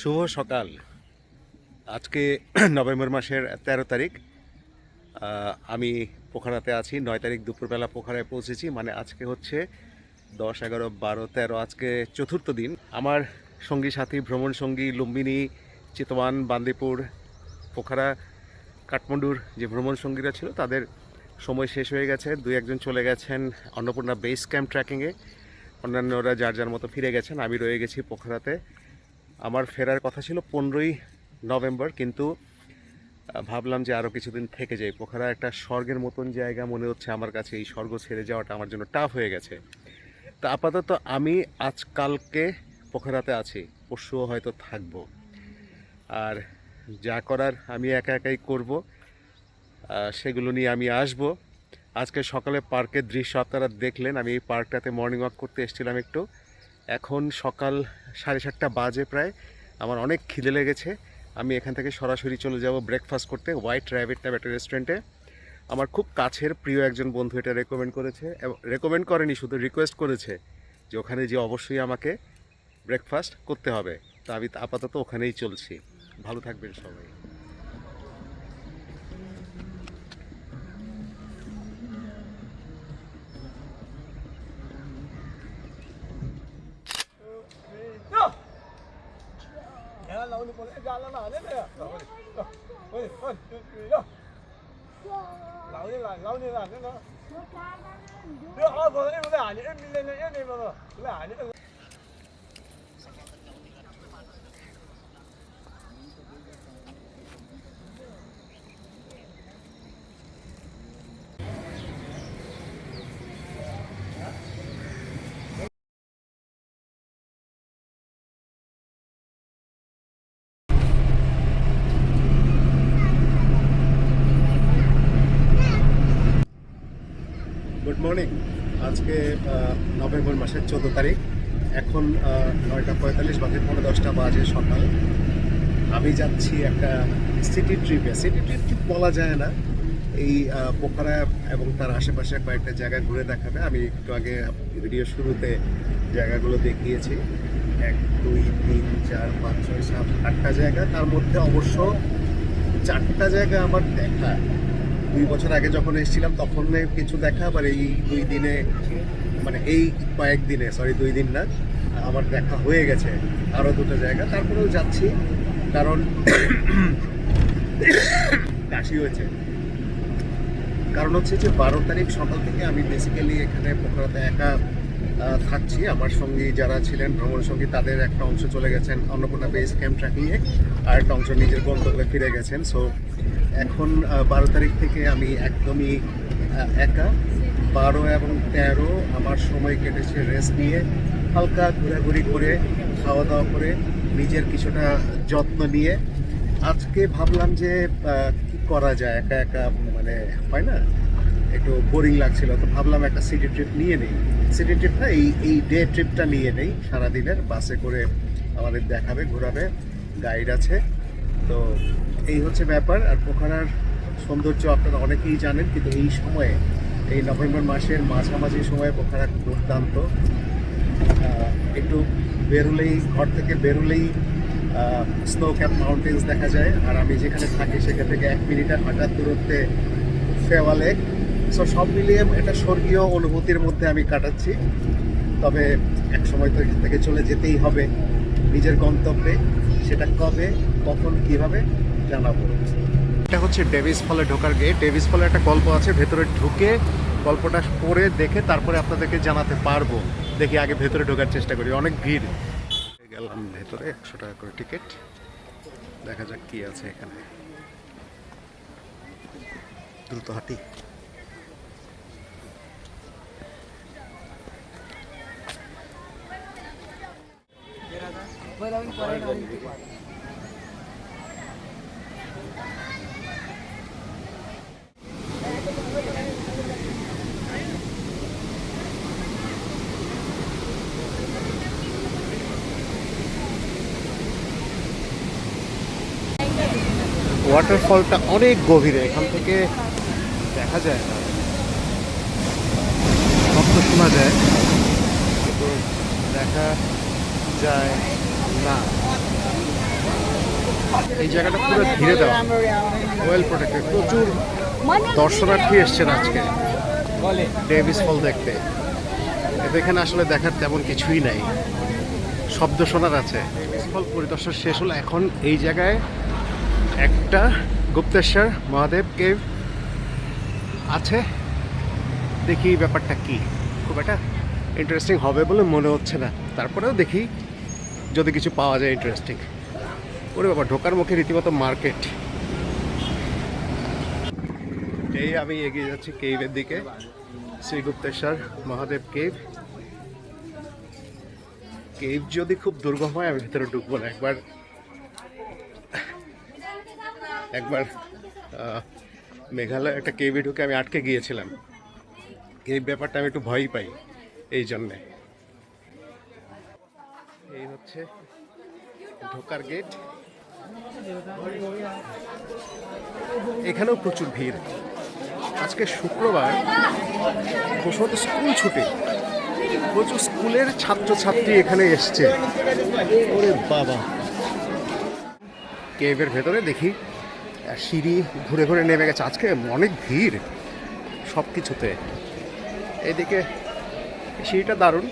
শুভ সকাল। আজকে নভেম্বর মাসের 13 তারিখ। আমি পোখারাতে আছি। 9 তারিখ দুপুরবেলা পোখারায় পৌঁছেছি। মানে আজকে হচ্ছে 10, 11, 12, 13, আজকে চতুর্থ দিন। আমার সঙ্গী সাথী ভ্রমণ সঙ্গী লুম্বিনী, চিতওয়ান, বান্দিপুর, পোখারা, কাঠমান্ডুর যে ভ্রমণ সঙ্গীরা ছিল তাদের সময় শেষ হয়ে গেছে। 2-1 জন চলে গেছেন অন্নপূর্ণা বেস ক্যাম্প ট্রেকিংয়ে। অন্যান্যরা যার যার মতো ফিরে গেছেন। আমি রয়ে গেছি পোখারাতে। আমার ফেরার কথা ছিল 15ই নভেম্বর, কিন্তু ভাবলাম যে আরও কিছুদিন থেকে যাই। পোখারা একটা স্বর্গের মতন জায়গা মনে হচ্ছে আমার কাছে। এই স্বর্গ ছেড়ে যাওয়াটা আমার জন্য টাফ হয়ে গেছে। তা আপাতত আমি আজকালকে পোখারাতে আছি, পরশুও হয়তো থাকবো। আর যা করার আমি একা একাই করব, সেগুলো নিয়ে আমি আসব। আজকে সকালে পার্কের দৃশ্য আপনারা দেখলেন। আমি এই পার্কটাতে মর্নিং ওয়াক করতে এসেছিলাম একটু। এখন সকাল 7:30 বাজে প্রায়। আমার অনেক খিদে লেগেছে। আমি এখান থেকে সরাসরি চলে যাব ব্রেকফাস্ট করতে হোয়াইট র্যাবিট নামে একটা রেস্টুরেন্টে। আমার খুব কাছের প্রিয় একজন বন্ধু এটা রেকমেন্ড করেছে, এবং রেকমেন্ড করেনি, শুধু রিকোয়েস্ট করেছে যে ওখানে যে অবশ্যই আমাকে ব্রেকফাস্ট করতে হবে। তা আমি আপাতত ওখানেই চলছি। ভালো থাকবেন সবাই। Good morning. আজকে নভেম্বর মাসের 14 তারিখ। এখন 9:45 বাজে, 10:15 বাজে সকাল। আমি যাচ্ছি একটা সিটি ট্রিপে। সিটি ট্রিপ ঠিক বলা যায় না, এই পোখারা এবং তার আশেপাশে কয়েকটা জায়গা ঘুরে দেখাবে। আমি একটু আগে ভিডিও শুরুতে জায়গাগুলো দেখিয়েছি। 1, 2, 3, 4, 5, 6, 7, 8টা জায়গা। তার মধ্যে অবশ্য 4টা জায়গা আমার দেখা। 2 বছর আগে যখন এসেছিলাম তখন কিছু দেখা, আবার এই 2 দিনে, মানে এই কয়েকদিনে, 2 দিন না, আমার দেখা হয়ে গেছে আরও 2টা জায়গা। তারপরেও যাচ্ছি কারণ কাশি হয়েছে। কারণ হচ্ছে যে 12 তারিখ সকাল থেকে আমি বেসিক্যালি এখানে পোখারাতে একা থাকছি। আমার সঙ্গী যারা ছিলেন ভ্রমণ সঙ্গী, তাদের একটা অংশ চলে গেছেন অন্নপূর্ণা বেস ক্যাম্প ট্রেকিংয়ে, আর একটা অংশ নিজের গন্তব্যে ফিরে গেছেন। সো এখন 12 তারিখ থেকে আমি একদমই একা। 12 এবং 13 আমার সময় কেটেছে রেস্ট নিয়ে, হালকা ঘোরাঘুরি করে, খাওয়া দাওয়া করে, নিজের কিছুটা যত্ন নিয়ে। আজকে ভাবলাম যে কি করা যায়, একা একা মানে হয় না, একটু বোরিং লাগছিল, তো ভাবলাম একটা সিটি ট্রিপ নিয়ে নেই। সিটি ট্রিপটা এই ডে ট্রিপটা নিয়ে নেই, সারাদিনের বাসে করে আমাদের দেখাবে, ঘোরাবে, গাইড আছে। তো এই হচ্ছে ব্যাপার। আর পোখারার সৌন্দর্য আপনারা অনেকেই জানেন, কিন্তু এই সময়ে, এই নভেম্বর মাসের মাঝামাঝি সময়ে পোখারা দুর্দান্ত। একটু বেরোলেই, ঘর থেকে বেরোলেই স্নো ক্যাপ মাউন্টেন্স দেখা যায়। আর আমি যেখানে থাকি সেখান থেকে 1 মিনিটের হাঁটার দূরত্বে ফেওয়া লেক। সো সব মিলিয়ে একটা স্বর্গীয় অনুভূতির মধ্যে আমি কাটাচ্ছি। তবে এক সময় তো এখান থেকে চলে যেতেই হবে নিজের গন্তব্যে। সেটা কবে, কখন, কীভাবে জানাবো। এটা হচ্ছে ডেভিস ফলে ঢোকার গেট। ডেভিস ফলে একটা গল্প আছে, ভেতরে ঢুকে গল্পটা পড়ে দেখে তারপরে আপনাদেরকে জানাতে পারবো। দেখি আগে ভেতরে ঢোকার চেষ্টা করি, অনেক ভিড়। গেলাম ভেতরে, 100 টাকা করে টিকিট। দেখা যাক কি আছে এখানে। দ্রুত হাঁটি। ওয়াটারফলটা অনেক গভীরে, এখান থেকে দেখা যায় না, শব্দ শোনা যায় কিন্তু দেখা যায় না। এই জায়গাটা পুরো ঘিরে দেওয়া, ওয়েল প্রোটেক্টেড। প্রচুর দর্শনার্থী এসছেন আজকে ডেভিস ফল দেখতে। কিন্তু এখানে আসলে দেখার তেমন কিছুই নাই, শব্দ শোনার আছে। ডেভিস ফল পরিদর্শন শেষ হলো। এখন এই জায়গায় একটা গুপ্তেশ্বর মহাদেব কেভ আছে, দেখি ব্যাপারটা কি। খুব একটা ইন্টারেস্টিং হবে বলে মনে হচ্ছে না, তারপরেও দেখি যদি কিছু পাওয়া যায় ইন্টারেস্টিং। ওরে বাবা, ঢোকার মুখে রীতিমতো মার্কেট। এই আমি এগিয়ে যাচ্ছি কেভের দিকে, শ্রী গুপ্তেশ্বর মহাদেব কেভ। কেভ যদি খুব দুর্গম হয় আমি ভিতরে ঢুকবো না। একবার মেঘালয় একটা কেভে ঢুকে আমি আটকে গিয়েছিলাম। এই ব্যাপারটা আমি একটু ভয়ই পাই, এই জন্যে। এই হচ্ছে ঢোকার গেট। এখানেও প্রচুর ভিড়। আজকে শুক্রবার, বসন্ত স্কুল ছুটি, প্রচুর স্কুলের ছাত্রছাত্রী এখানে এসছে। ওরে বাবা, কেভের ভেতরে দেখি সিঁড়ি ঘুরে ঘুরে নেমে গেছে। আজকে অনেক ভিড় সব কিছুতে। এইদিকে সিঁড়িটা দারুণ।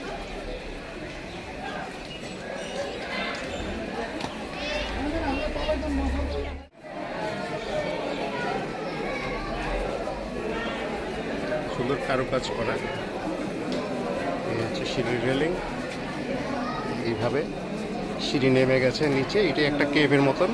সুন্দর কারুকাজ করা। এই হচ্ছে সিঁড়ির রেলিং, এইভাবে সিঁড়ি নেমে গেছে নিচে। এটি একটা কেভের মতন।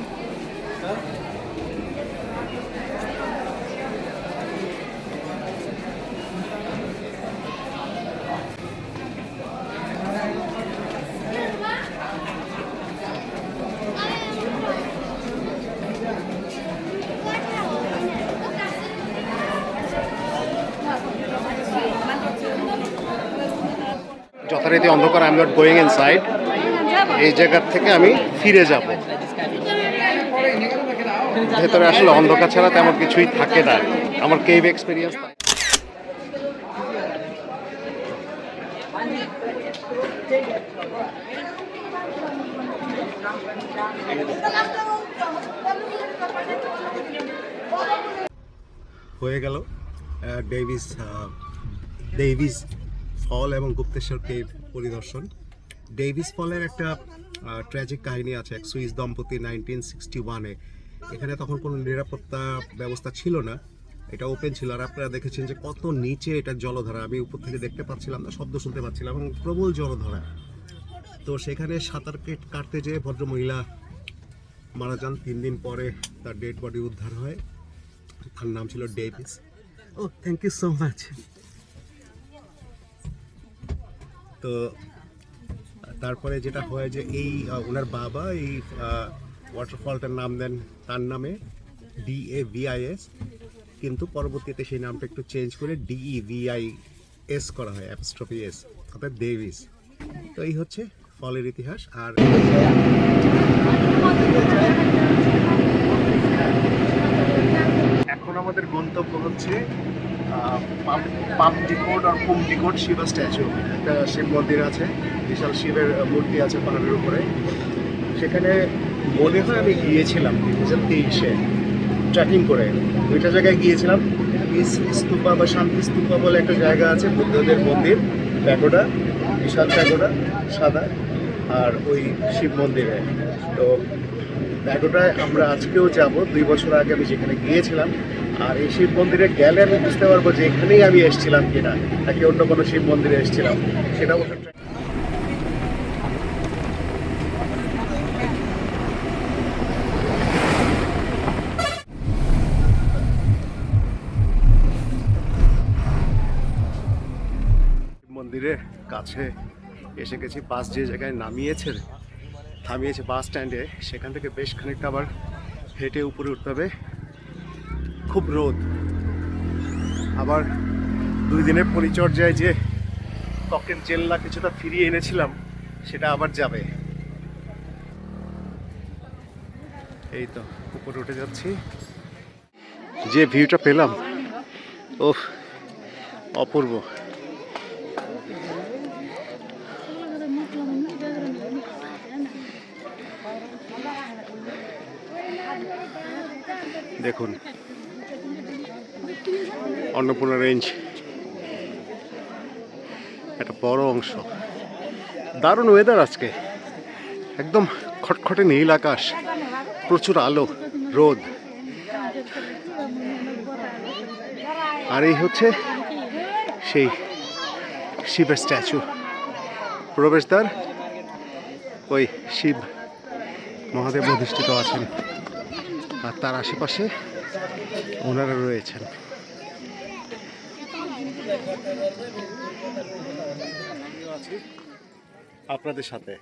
যথারীতি অন্ধকার, I am not going inside. এই জায়গার থেকে আমি ফিরে যাব। ভেতরে আসলে অন্ধকার ছাড়া তেমন কিছুই থাকে না, আমার কেভ এক্সপিরিয়েন্স। হয়ে গেল ডেভিস ফল এবং গুপ্তেশ্বর কেভ পরিদর্শন। ডেভিস ফলের একটা ট্র্যাজিক কাহিনী আছে। এক সুইস দম্পতি 1961-এ, এখানে তখন কোনো নিরাপত্তা ব্যবস্থা ছিল না, এটা ওপেন ছিল। আর আপনারা দেখেছেন যে কত নিচে এটা জলধারা, আমি উপর থেকে দেখতে পাচ্ছিলাম না, শব্দ শুনতে পাচ্ছিলাম, এবং প্রবল জলধারা। তো সেখানে সাঁতার কাটতে যেয়ে ভদ্রমহিলা মারা যান। 3 দিন পরে তার ডেড বডি উদ্ধার হয়। তার নাম ছিল ডেভিস। ও থ্যাংক ইউ সো মাচ। তো তারপরে যেটা হয় যে এই ওনার বাবা এই ওয়াটারফলটার নাম দেন তার নামে, DAVIS, কিন্তু পরবর্তীতে সেই নামটা একটু চেঞ্জ করে DEVIS করা হয়, অ্যাপস্ট্রফি S, অর্থাৎ ডেভিস। তো এই হচ্ছে ফলের ইতিহাস। আর এখন আমাদের গন্তব্য হচ্ছে পামটিকোট আর কুমটিকোট শিবা স্ট্যাচু। একটা শিব মন্দির আছে, বিশাল শিবের মূর্তি আছে পাহাড়ের উপরে। সেখানে মনে হয় আমি গিয়েছিলাম 2023-এ ট্রেকিং করে। দুইটা জায়গায় গিয়েছিলাম। স্তূপা বা শান্তি স্তূপা বলে একটা জায়গা আছে, বুদ্ধদের মন্দির, প্যাগোডা, বিশাল প্যাগোডা সাদা, আর ওই শিব মন্দিরে। তো প্যাগোডায় আমরা আজকেও যাব। 2 বছর আগে আমি যেখানে গিয়েছিলাম। আর এই শিব মন্দিরে গেলে আমি বুঝতে পারবো যে এখানেই আমি এসেছিলাম কিনা, নাকি অন্য কোনো শিব মন্দিরে এসেছিলাম সেটা। মন্দিরের কাছে এসে গেছি। বাস যে জায়গায় থামিয়েছে বাস স্ট্যান্ডে, সেখান থেকে বেশ খানিকটা আবার হেঁটে উপরে উঠতে হবে। খুব রোদ। আবার 2 দিনের পরিচর্যায় যে ত্বকের জেল্লা কিছুটা ফিরিয়ে এনেছিলাম, সেটা আবার যাবে। এই তো উপরে উঠে যাচ্ছি। যে ভিউটা পেলাম, ওহ অপূর্ব। দেখুন অন্নপূর্ণা রেঞ্জ, একটা বড় অংশ। দারুণ ওয়েদার আজকে, একদম খটখটে নীল আকাশ, প্রচুর আলো, রোদ। আর এই হচ্ছে সেই শিবের স্ট্যাচু, প্রবেশদ্বার। ওই শিব মহাদেব অধিষ্ঠিত আছেন, আর তার আশেপাশে ওনারা রয়েছেন। আপনাদের সাথে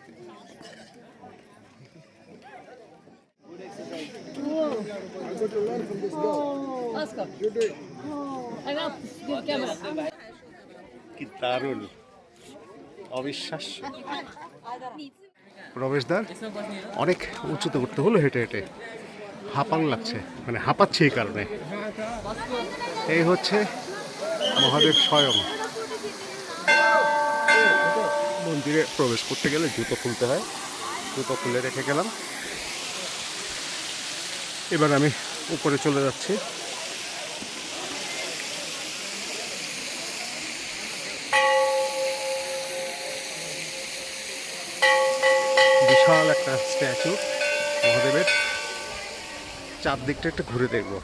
কি দারুণ, অবিশ্বাস্য। প্রবেশদ্বার অনেক উঁচুতে উঠতে হলো হেঁটে হেঁটে, হাঁপান লাগছে, মানে হাঁপাচ্ছে এই কারণে। এই হচ্ছে মহাদেব স্বয়ং। মন্দিরে প্রবেশ করতে গেলে জুতো খুলতে হয়, জুতো খুলে রেখে গেলাম। এবার আমি উপরে চলে যাচ্ছি। বিশাল একটা স্ট্যাচু মহাদেবের, চারদিকটা একটু ঘুরে দেখবো।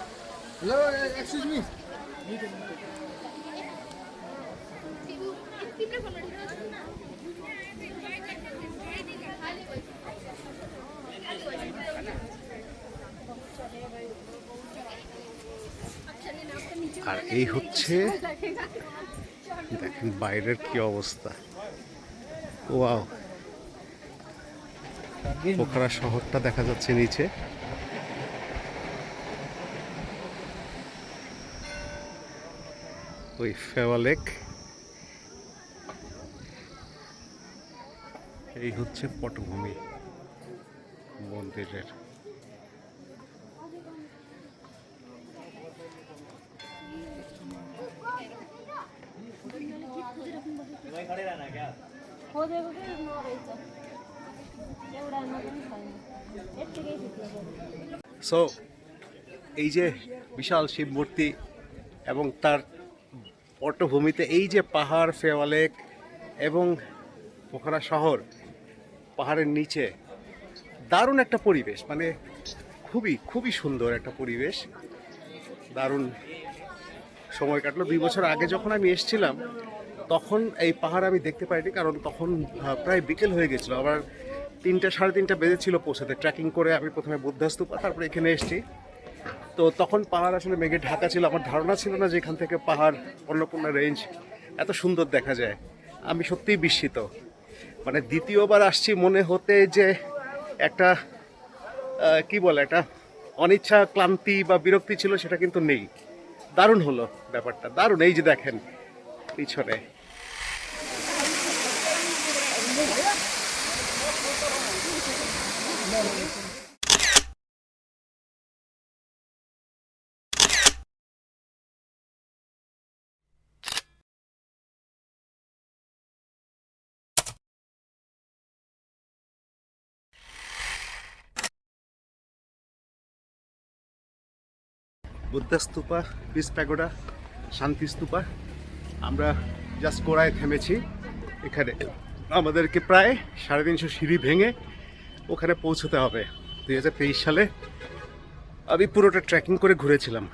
আর এই হচ্ছে, দেখেন বাইরের কি অবস্থা। ওয়াও, পোখরা শহরটা দেখা যাচ্ছে নিচে। ওই ফেওয়া লেক। এই হচ্ছে পটভূমি মন্দিরের। সো এই যে বিশাল শিব মূর্তি এবং তার পটভূমিতে এই যে পাহাড়, ফেওয়া লেক এবং পোখরা শহর, পাহাড়ের নিচে দারুণ একটা পরিবেশ, মানে খুবই খুবই সুন্দর একটা পরিবেশ। দারুণ সময় কাটলো। 2 বছর আগে যখন আমি এসেছিলাম তখন এই পাহাড় আমি দেখতে পাইনি, কারণ তখন প্রায় বিকেল হয়ে গেছিলো। আবার 3টা সাড়ে 3টা বেজেছিল পৌঁছাতে। ট্রেকিং করে আমি প্রথমে বুদ্ধাস্তূপা, তারপরে এখানে এসেছি। তো তখন পাহাড় আসলে মেঘে ঢাকা ছিল, আমার ধারণা ছিল না যে এখান থেকে পাহাড়, অন্নপূর্ণা রেঞ্জ এত সুন্দর দেখা যায়। আমি সত্যিই বিস্মিত, মানে দ্বিতীয়বার আসছি মনে হতে যে একটা কি বলে, একটা অনিচ্ছা, ক্লান্তি বা বিরক্তি ছিল, সেটা কিন্তু নেই। দারুণ হলো ব্যাপারটা, দারুণ। এই যে দেখেন পিছনে বুদ্ধাস্তূপা, পিস প্যাগোডা, শান্তি স্তূপা। আমরা জাস্ট গোড়ায় থেমেছি। এখানে আমাদেরকে প্রায় 350 সিঁড়ি ভেঙে ওখানে পৌঁছতে হবে। 2023 সালে আমি পুরোটা ট্রেকিং করে ঘুরেছিলাম,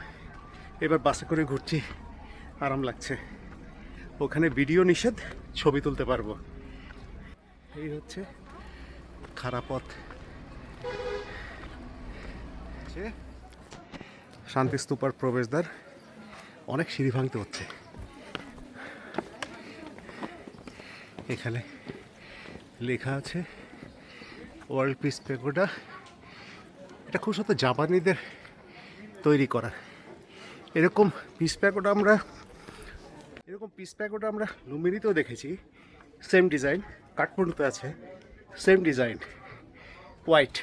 এবার বাসে করে ঘুরছি, আরাম লাগছে। ওখানে ভিডিও নিষেধ, ছবি তুলতে পারবো। এই হচ্ছে খারাপ পথ। শান্তিস্তূপার প্রবেশদ্বার, অনেক সিঁড়ি ভাঙতে হচ্ছে। এখানে লেখা আছে ওয়ার্ল্ড পিস প্যাগোডা। এটা খুব সত্য জাপানিদের তৈরি করা। এরকম পিস প্যাগোডা আমরা লুম্বিনিতেও দেখেছি, সেম ডিজাইন। কাঠমান্ডুতে আছে সেম ডিজাইন, হোয়াইট।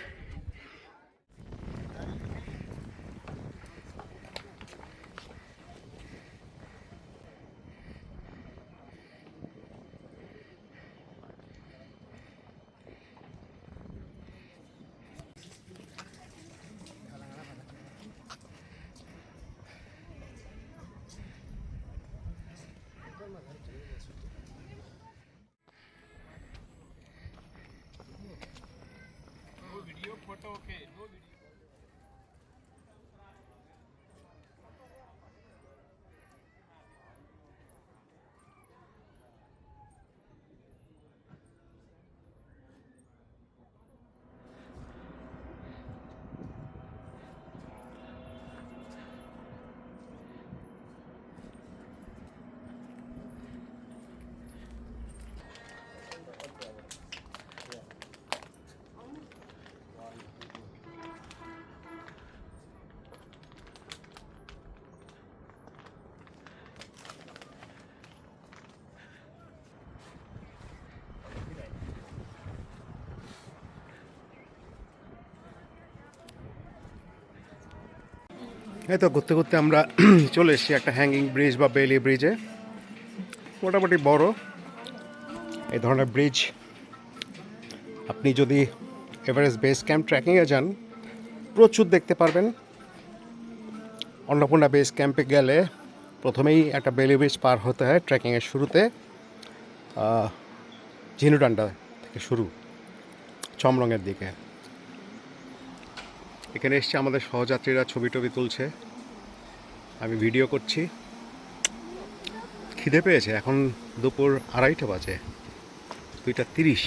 এই তো ঘুরতে ঘুরতে আমরা চলে এসেছি একটা হ্যাঙ্গিং ব্রিজ বা বেলি ব্রিজে। মোটামুটি বড় এই ধরনের ব্রিজ আপনি যদি এভারেস্ট বেস ক্যাম্প ট্রেকিংয়ে যান প্রচুর দেখতে পারবেন। অন্নপূর্ণা বেস ক্যাম্পে গেলে প্রথমেই একটা বেলি ব্রিজ পার হতে হয় ট্রেকিংয়ের শুরুতে। ঝিনুডান্ডা থেকে শুরু চমরঙের দিকে। এখানে এসছে আমাদের সহযাত্রীরা ছবি টবি তুলছে, আমি ভিডিও করছি। খিদে পেয়েছে, এখন দুপুর 2:30 বাজে, 2:30।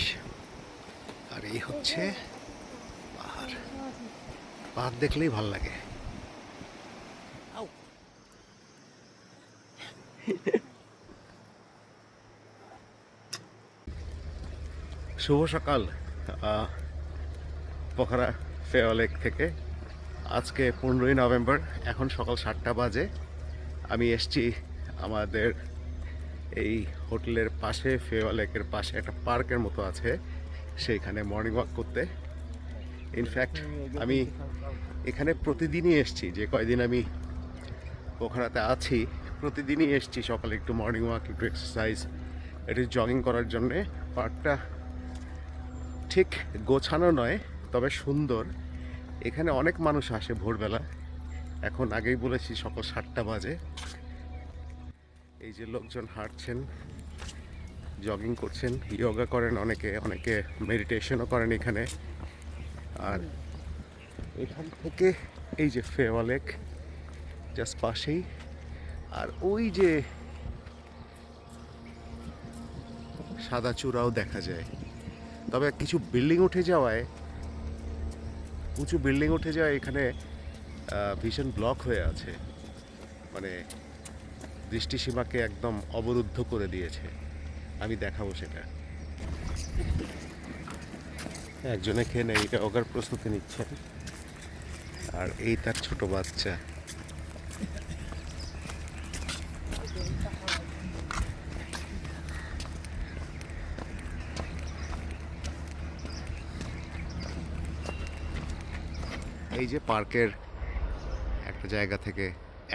আর এই হচ্ছে পাহাড়। পাহাড় দেখলেই ভাল লাগে। শুভ সকাল পোখরা ফেওয়া লেক থেকে। আজকে 15ই নভেম্বর, এখন সকাল 7টা বাজে। আমি এসছি আমাদের এই হোটেলের পাশে, ফেওয়া লেকের পাশে একটা পার্কের মতো আছে, সেইখানে মর্নিং ওয়াক করতে। ইনফ্যাক্ট আমি এখানে প্রতিদিনই এসছি, যে কয়দিন আমি পোখরাতে আছি প্রতিদিনই এসছি সকালে একটু মর্নিং ওয়াক, একটু এক্সারসাইজ, একটু জগিং করার জন্যে। পার্কটা ঠিক গোছানো নয়, তবে সুন্দর। এখানে অনেক মানুষ আসে ভোরবেলা। এখন আগেই বলেছি সকাল 7টা বাজে। এই যে লোকজন হাঁটছেন, জগিং করছেন, যোগা করেন, অনেকে অনেকে মেডিটেশনও করেন এখানে। আর এখান থেকে এই যে ফেওয়া লেক জাস্ট পাশেই। আর ওই যে সাদা চূড়াও দেখা যায়। তবে কিছু বিল্ডিং উঠে যাওয়ায়, উঁচু বিল্ডিং উঠে যাওয়ায় এখানে ভীষণ ব্লক হয়ে আছে, মানে দৃষ্টিসীমাকে একদম অবরুদ্ধ করে দিয়েছে। আমি দেখাবো সেটা। একজনে খেয়ে নেই, এটা ওগার প্রস্তুতি নিচ্ছেন। আর এই তার ছোট বাচ্চা। এই যে পার্কের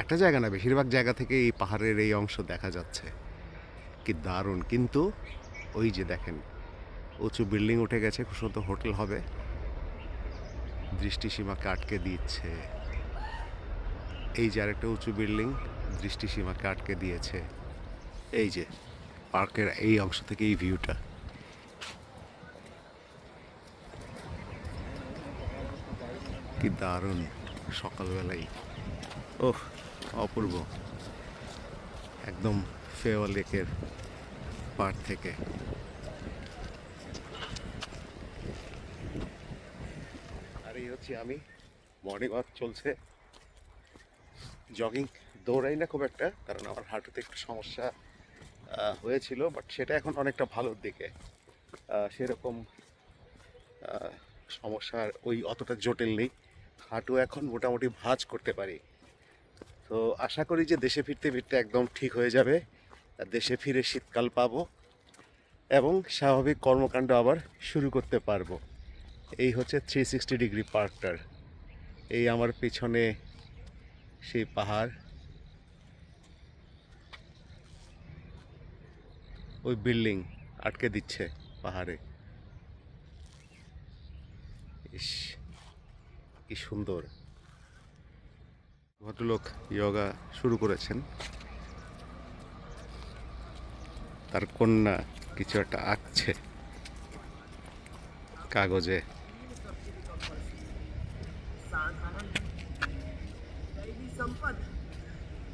একটা জায়গা না, বেশিরভাগ জায়গা থেকে এই পাহাড়ের এই অংশ দেখা যাচ্ছে। কি দারুণ! কিন্তু ওই যে দেখেন উঁচু বিল্ডিং উঠে গেছে, খুব সুন্দর হোটেল হবে, দৃষ্টিসীমাকে আটকে দিচ্ছে। এই যে আরেকটা উঁচু বিল্ডিং দৃষ্টিসীমাকে আটকে দিয়েছে। এই যে পার্কের এই অংশ থেকে এই ভিউটা কি দারুণ! সকালবেলায় ওহ, অপূর্ব। একদম ফেওয়া লেকের পাড় থেকে। আর এই হচ্ছে আমি, মর্নিং ওয়াক চলছে। জগিং দৌড়াই না খুব একটা, কারণ আমার হাঁটুতে একটু সমস্যা হয়েছিল, বাট সেটা এখন অনেকটা ভালোর দিকে। সেরকম সমস্যার ওই অতটা জটিল নেই। হাঁটু এখন মোটামুটি ভাঁজ করতে পারি। তো আশা করি যে দেশে ফিরতে ফিরতে একদম ঠিক হয়ে যাবে, দেশে ফিরে শীতকাল পাবো এবং স্বাভাবিক কর্মকাণ্ড আবার শুরু করতে পারবো। এই হচ্ছে 360 ডিগ্রি পার্কটার। এই আমার পিছনে সেই পাহাড়, ওই বিল্ডিং আটকে দিচ্ছে পাহাড়ে। ইস, কি সুন্দর! ভদ্রলোক যোগা শুরু করেছেন, তার কন্যা কিছু একটা আঁকছে কাগজে।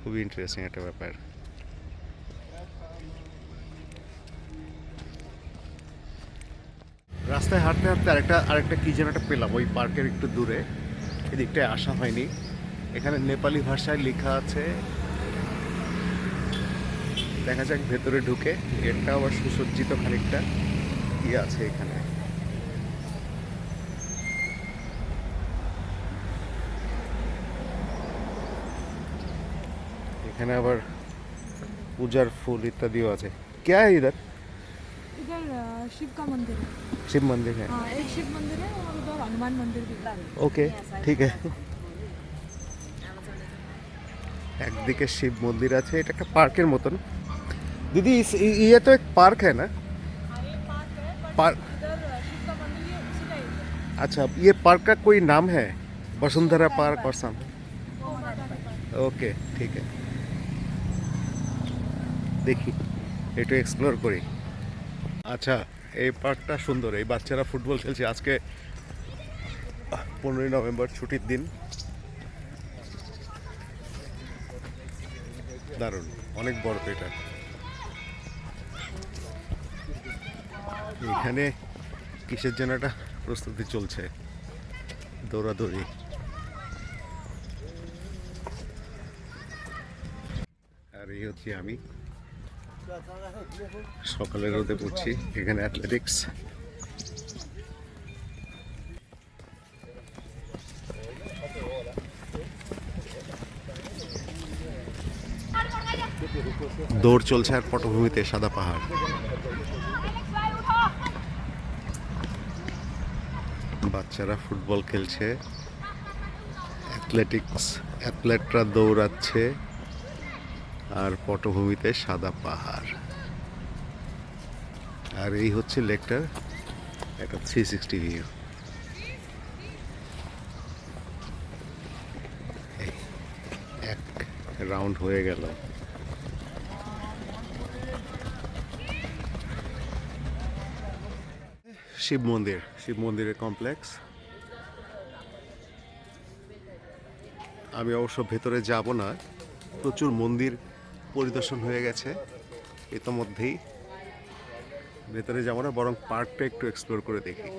খুবই ইন্টারেস্টিং একটা ব্যাপার। রাস্তায় হাঁটতে হাঁটতে আরেকটা কি যেন একটা পেলাম ওই পার্কের একটু দূরে, এদিকটায় আসা হয়নি। এখানে নেপালি ভাষায় লেখা আছে, দেখা যাক ভেতরে ঢুকে। গেটটা আবার সুসজ্জিত খানিকটা, কি আছে এখানে। এখানে আবার পূজার ফুল ইত্যাদিও আছে। क्या है इधर? इधर शिव का मंदिर है। शिव मंदिर है। हाँ, एक शिव मंदिर है और उधर हनुमान मंदिर भी है। ओके ठीक है। একদিকে শিব মন্দির আছে, এটা একটা পার্কের মতন। दीदी ये तो एक पार्क है ना? हाँ, ये पार्क है, पर पार्क। इधर शिव का मंदिर ये उसी का ही है। अच्छा, ये पार्क का कोई नाम है? वसुंधरा पार्क और सम? वो माता का पार्क। ওকে ঠিক আছে, দেখি একটু এক্সপ্লোর করি। আচ্ছা, এই পার্কটা সুন্দর। এই বাচ্চারা ফুটবল খেলছে আজকে 15ই নভেম্বর, ছুটির দিন। দারুণ, অনেক বড় তো এটা। এখানে কিসের জন্য একটা প্রস্তুতি চলছে, দৌড়াদৌড়ি। আর এই হচ্ছে আমি, সকালের রোদে পড়ছি। এখানে অ্যাথলেটিক্স। দৌড় চলছে আর পটভূমিতে সাদা পাহাড়। বাচ্চারা ফুটবল খেলছে, অ্যাথলেটরা দৌড়াচ্ছে, আর পটভূমিতে সাদা পাহাড়। আর এই হচ্ছে লেকটার একটা 360 ভিউ। এক রাউন্ড হয়ে গেল। শিব মন্দিরের কমপ্লেক্স। আমি অবশ্য ভেতরে যাব না, প্রচুর মন্দির পরিদর্শন হয়ে গেছে ইতোমধ্যেই। ভেতরে যাব না, বরং পার্কটা একটু এক্সপ্লোর করে দেখি।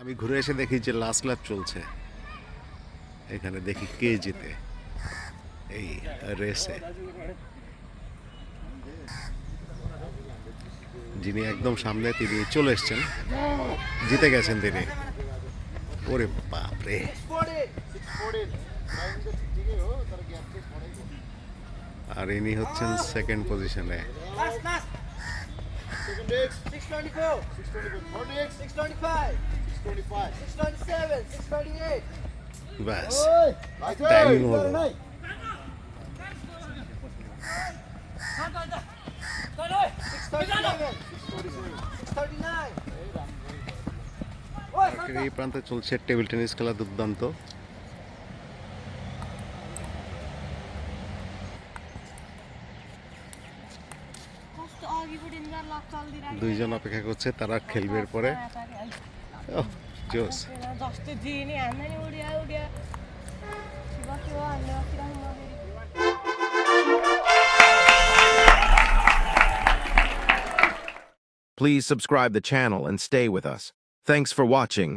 আমি ঘুরে এসে দেখি যে লাস্ট ল্যাপ চলছে এখানে। দেখি কে জিতে এই রেসে। যিনি একদম সামনে তিনি চলে এসছেন, জিতে গেছেন তিনি। ওরে বাপরে, আর ইনি হচ্ছেন সেকেন্ড পজিশনে। ব্যাস, টাইমিং হলো। এই প্রান্তে চলছে টেবিল টেনিস খেলা, দুর্দান্ত। দুইজন অপেক্ষা করছে, তারা খেলবে এরপরে। জোস। Please subscribe the channel and stay with us. Thanks for watching.